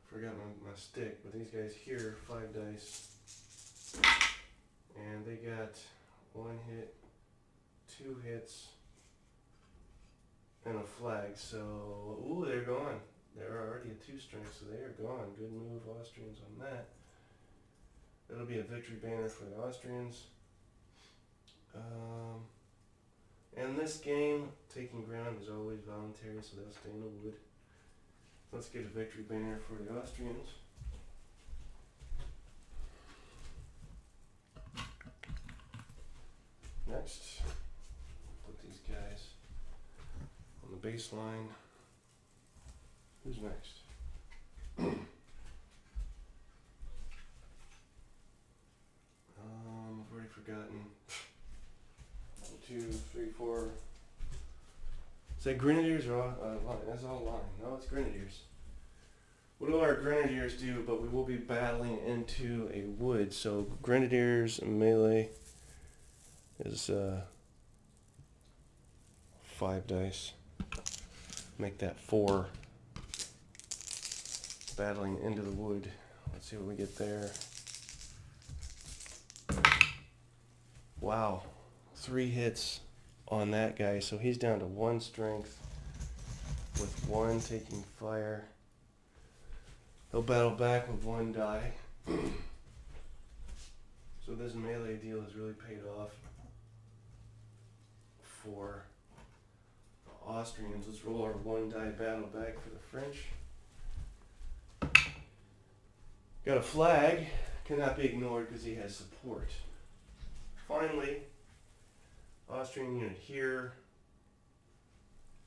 Forgot my stick, but these guys here, 5 dice. And they got 1 hit, 2 hits, and a flag. So, ooh, they're gone. They're already at 2 strengths, so they are gone. Good move, Austrians, on that. That'll be a victory banner for the Austrians. And this game, taking ground is always voluntary, so they'll stay in the wood. Let's get a victory banner for the Austrians. Next, put these guys on the baseline. Who's next? I've already forgotten. 1, 2, 3, 4. Is that Grenadiers or line? That's all line. No, it's Grenadiers. What do our Grenadiers do? But we will be battling into a wood. So Grenadiers melee is 5 dice. Make that 4. Battling into the wood. Let's see what we get there. Wow. 3 hits on that guy. So he's down to 1 strength with 1 taking fire. He'll battle back with 1 die. So this melee deal has really paid off for the Austrians. Let's roll our 1 die battle back for the French. Got a flag. Cannot be ignored because he has support. Finally, Austrian unit here.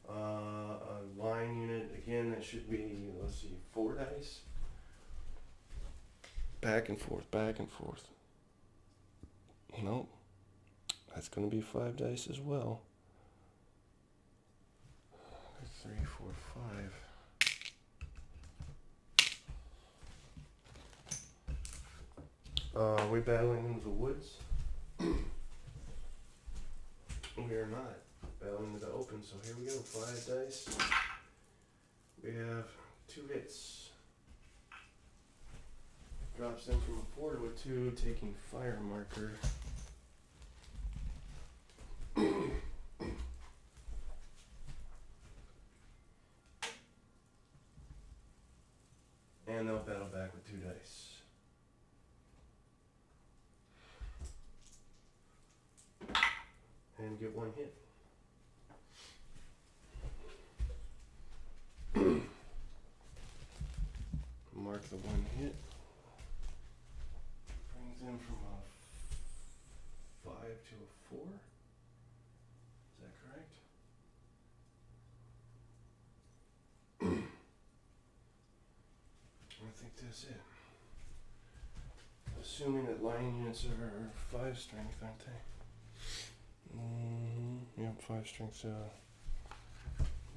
A line unit. Again, that should be, let's see, 4 dice. Back and forth, back and forth. Nope. That's going to be 5 dice as well. 3, 4, 5. Are we battling into the woods? We are not battling into the open, so here we go. 5 dice. We have 2 hits. Drops in from a 4 to a 2, taking fire marker. And they'll battle back with 2 dice. And get 1 hit. Mark the 1 hit. Brings in from a 5 to a 4. Is that correct? I think that's it. Assuming that line units are 5 strength, aren't they? Yep, 5 strength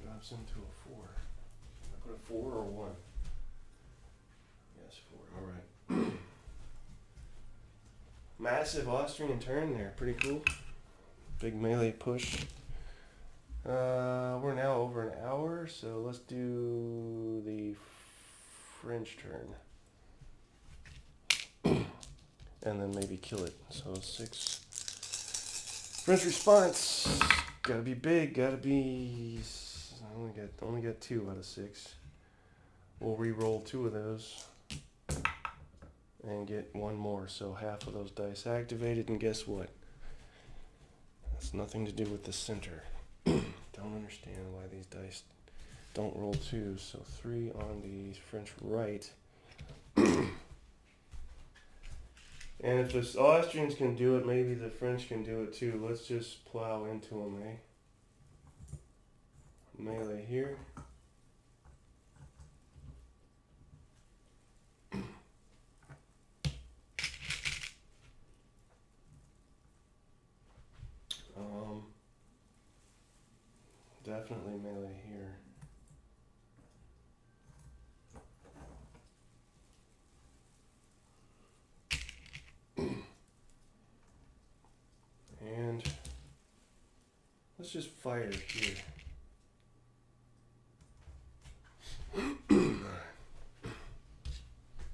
drops into a 4. I put a 4 or 1? Yes, 4. Alright. Massive Austrian turn there. Pretty cool. Big melee push. We're now over an hour, so let's do the French turn. And then maybe kill it. So 6. French response. Gotta be big. Gotta be. I only got 2 out of 6. We'll re-roll 2 of those and get 1 more. So half of those dice activated, and guess what? That's nothing to do with the center. Don't understand why these dice don't roll 2. So 3 on the French right. And if the Austrians can do it, maybe the French can do it too. Let's just plow into them, eh? Melee here. Definitely melee here. And let's just fire here.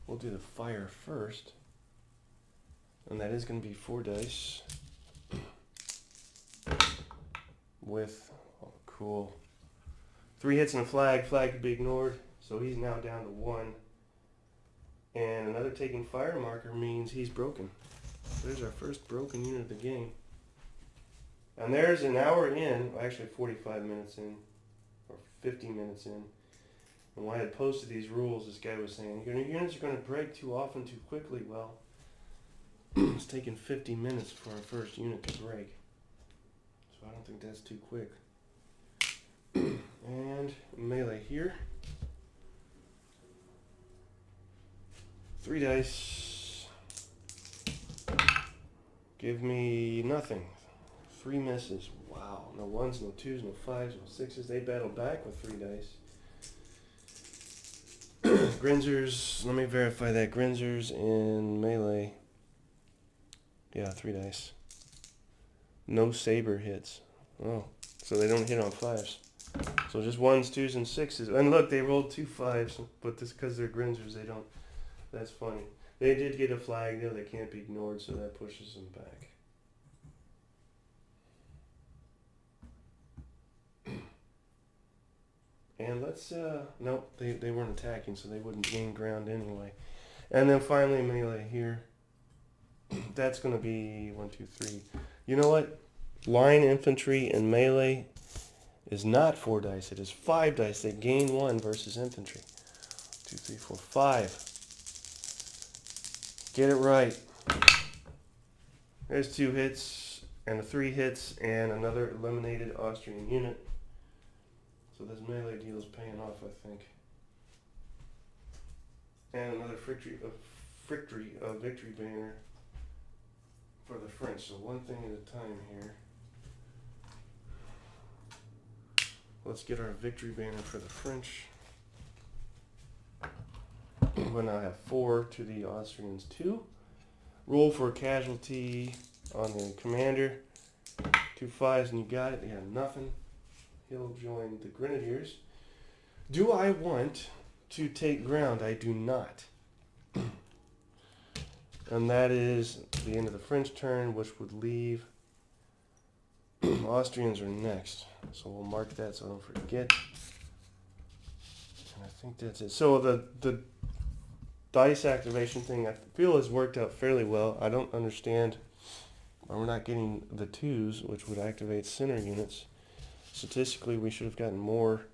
We'll do the fire first. And that is going to be 4 dice with, oh, cool, 3 hits and a flag. Flag could be ignored, so he's now down to 1. And another taking fire marker means he's broken. There's our first broken unit of the game. And there's an hour in, actually 45 minutes in, or 50 minutes in. And when I had posted these rules, this guy was saying, your units are going to break too often, too quickly. Well, it's taken 50 minutes for our first unit to break. So I don't think that's too quick. And melee here. 3 dice. Give me nothing. 3 misses. Wow. No 1s, no 2s, no 5s, no 6s. They battled back with 3 dice. Grinzers. Let me verify that. Grinzers in melee. Yeah, 3 dice. No saber hits. Oh, so they don't hit on 5s. So just 1s, 2s, and 6s. And look, they rolled 2 5s, but this because they're Grinzers, they don't. That's funny. They did get a flag though. They can't be ignored, so that pushes them back. And let's, nope, they weren't attacking, so they wouldn't gain ground anyway. And then finally melee here. That's going to be 1, 2, 3. You know what? Line infantry and melee is not 4 dice. It is 5 dice. They gain 1 versus infantry. 2, 3, 4, 5. Get it right. There's 2 hits and 3 hits and another eliminated Austrian unit. So this melee deal is paying off, I think. And another victory banner for the French. So one thing at a time here. Let's get our victory banner for the French. We'll now have 4 to the Austrians 2. Roll for a casualty on the commander. 2 5s and you got it. They have nothing. He'll join the Grenadiers. Do I want to take ground? I do not. And that is the end of the French turn, which would leave Austrians are next. So we'll mark that so I don't forget. And I think that's it. So the dice activation thing I feel has worked out fairly well. I don't understand why we're not getting the 2s, which would activate center units. Statistically, we should have gotten more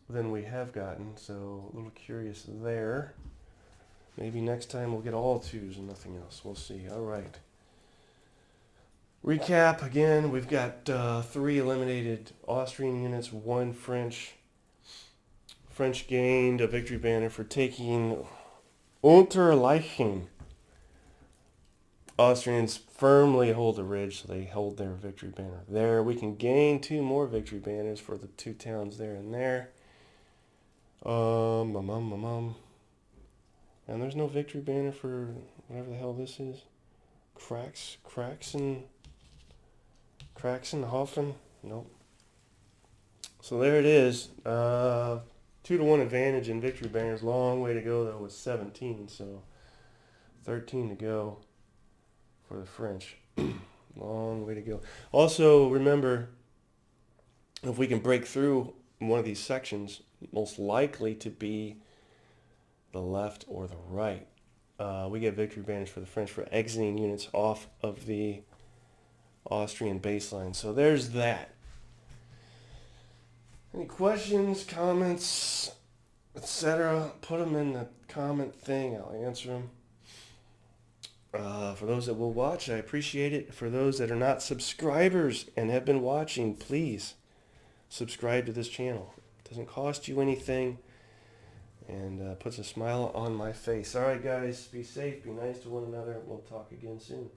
than we have gotten, so a little curious there. Maybe next time we'll get all 2s and nothing else. We'll see. All right. Recap again. We've got 3 eliminated Austrian units, 1 French. French gained a victory banner for taking Unterleichen. Austrians firmly hold the ridge, so they hold their victory banner there. We can gain 2 more victory banners for the 2 towns there and there. And there's no victory banner for whatever the hell this is. Kraxenhofen? Nope. So there it is. 2-1 advantage in victory banners. Long way to go though with 17, so 13 to go for the French. Long way to go. Also, remember, if we can break through one of these sections, most likely to be the left or the right, we get victory banners for the French for exiting units off of the Austrian baseline. So there's that. Any questions, comments, etc., put them in the comment thing. I'll answer them. For those that will watch, I appreciate it. For those that are not subscribers and have been watching, please subscribe to this channel. It doesn't cost you anything and puts a smile on my face. All right, guys, be safe, be nice to one another. We'll talk again soon.